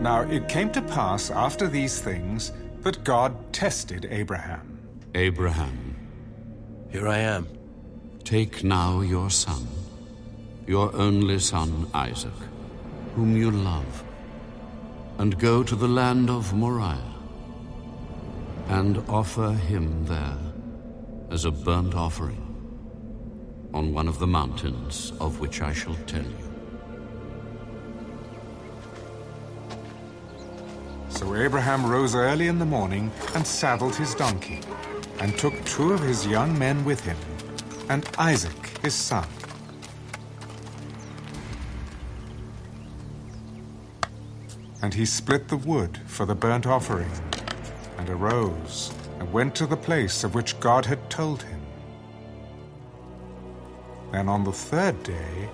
Now it came to pass after these things that God tested Abraham. Abraham, Here I am. take now your son, your only son Isaac, whom you love, and go to the land of Moriah, and offer him there as a burnt offering on one of the mountains of which I shall tell you. So Abraham rose early in the morning and saddled his donkey, and took 2 of his young men with him, and Isaac his son. And he split the wood for the burnt offering, and arose, and went to the place of which God had told him. Then on the 3rd day,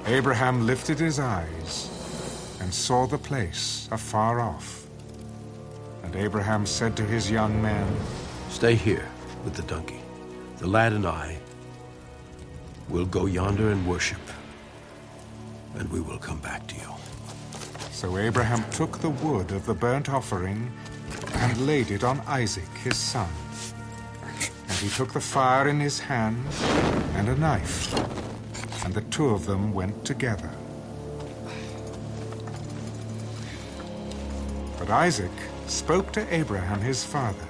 Abraham lifted his eyes, and saw the place afar off. And Abraham said to his young men, Stay here with the donkey. The lad and I will go yonder and worship, and we will come back to you. So Abraham took the wood of the burnt offering and laid it on Isaac his son. And he took the fire in his hand and a knife, and the 2 of them went together. But Isaac spoke to Abraham his father.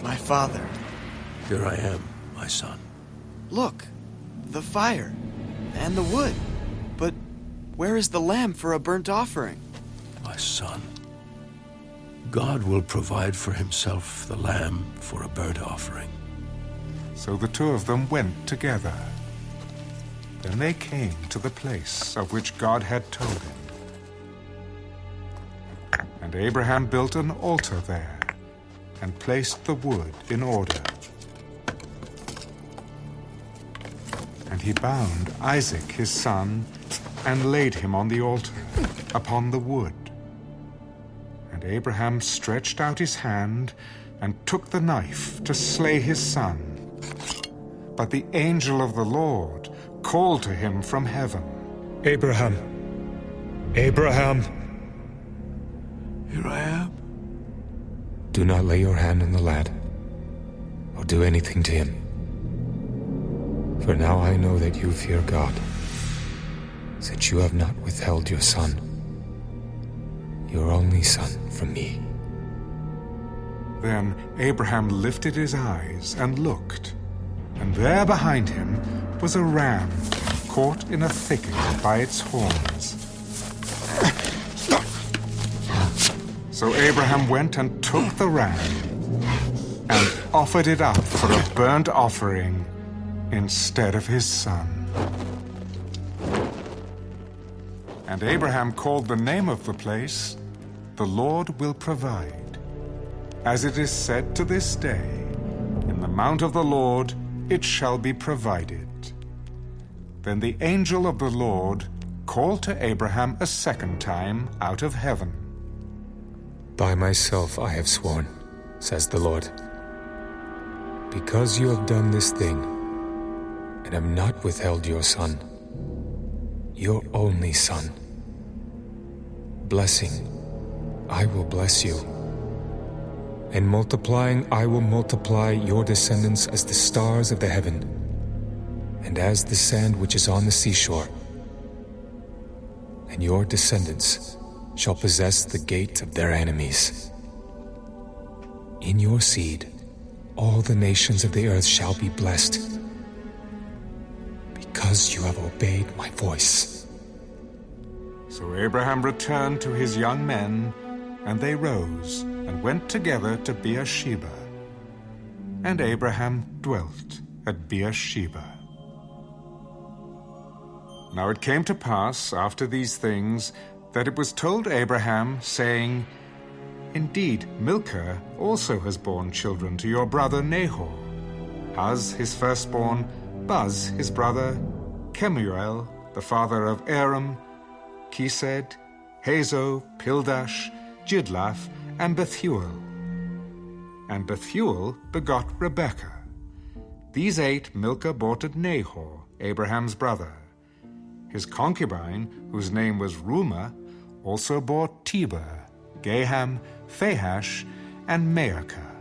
My father, Here I am, my son. look, the fire and the wood. But where is the lamb for a burnt offering? My son. God will provide for himself the lamb for a burnt offering. So the 2 of them went together. Then they came to the place of which God had told him. And Abraham built an altar there, and placed the wood in order. And he bound Isaac his son, and laid him on the altar, upon the wood. And Abraham stretched out his hand, and took the knife to slay his son. But the angel of the Lord called to him from heaven. Abraham! Abraham! Here I am. Do not lay your hand on the lad, or do anything to him. For now I know that you fear God, since you have not withheld your son, your only son, from me. Then Abraham lifted his eyes and looked, and there behind him was a ram caught in a thicket by its horns. So Abraham went and took the ram and offered it up for a burnt offering instead of his son. And Abraham called the name of the place, "The Lord will provide." As it is said to this day, "In the mount of the Lord it shall be provided." Then the angel of the Lord called to Abraham a 2nd time out of heaven. By myself I have sworn, says the Lord, because you have done this thing, and have not withheld your son, your only son. Blessing, I will bless you, and multiplying I will multiply your descendants as the stars of the heaven, and as the sand which is on the seashore. And your descendants shall possess the gate of their enemies. In your seed, all the nations of the earth shall be blessed, because you have obeyed my voice. So Abraham returned to his young men, and they rose and went together to Beersheba. And Abraham dwelt at Beersheba. Now it came to pass after these things that it was told Abraham, saying, "Indeed, Milcah also has borne children to your brother Nahor, Huz his firstborn, Buz his brother, Kemuel the father of Aram, Chesed, Hazo, Pildash, Jidlaph, and Bethuel. And Bethuel begot Rebekah. These 8 Milcah bore to Nahor, Abraham's brother. His concubine, whose name was Reumah, also bore Tiber, Gaham, Phahash, and Maacah.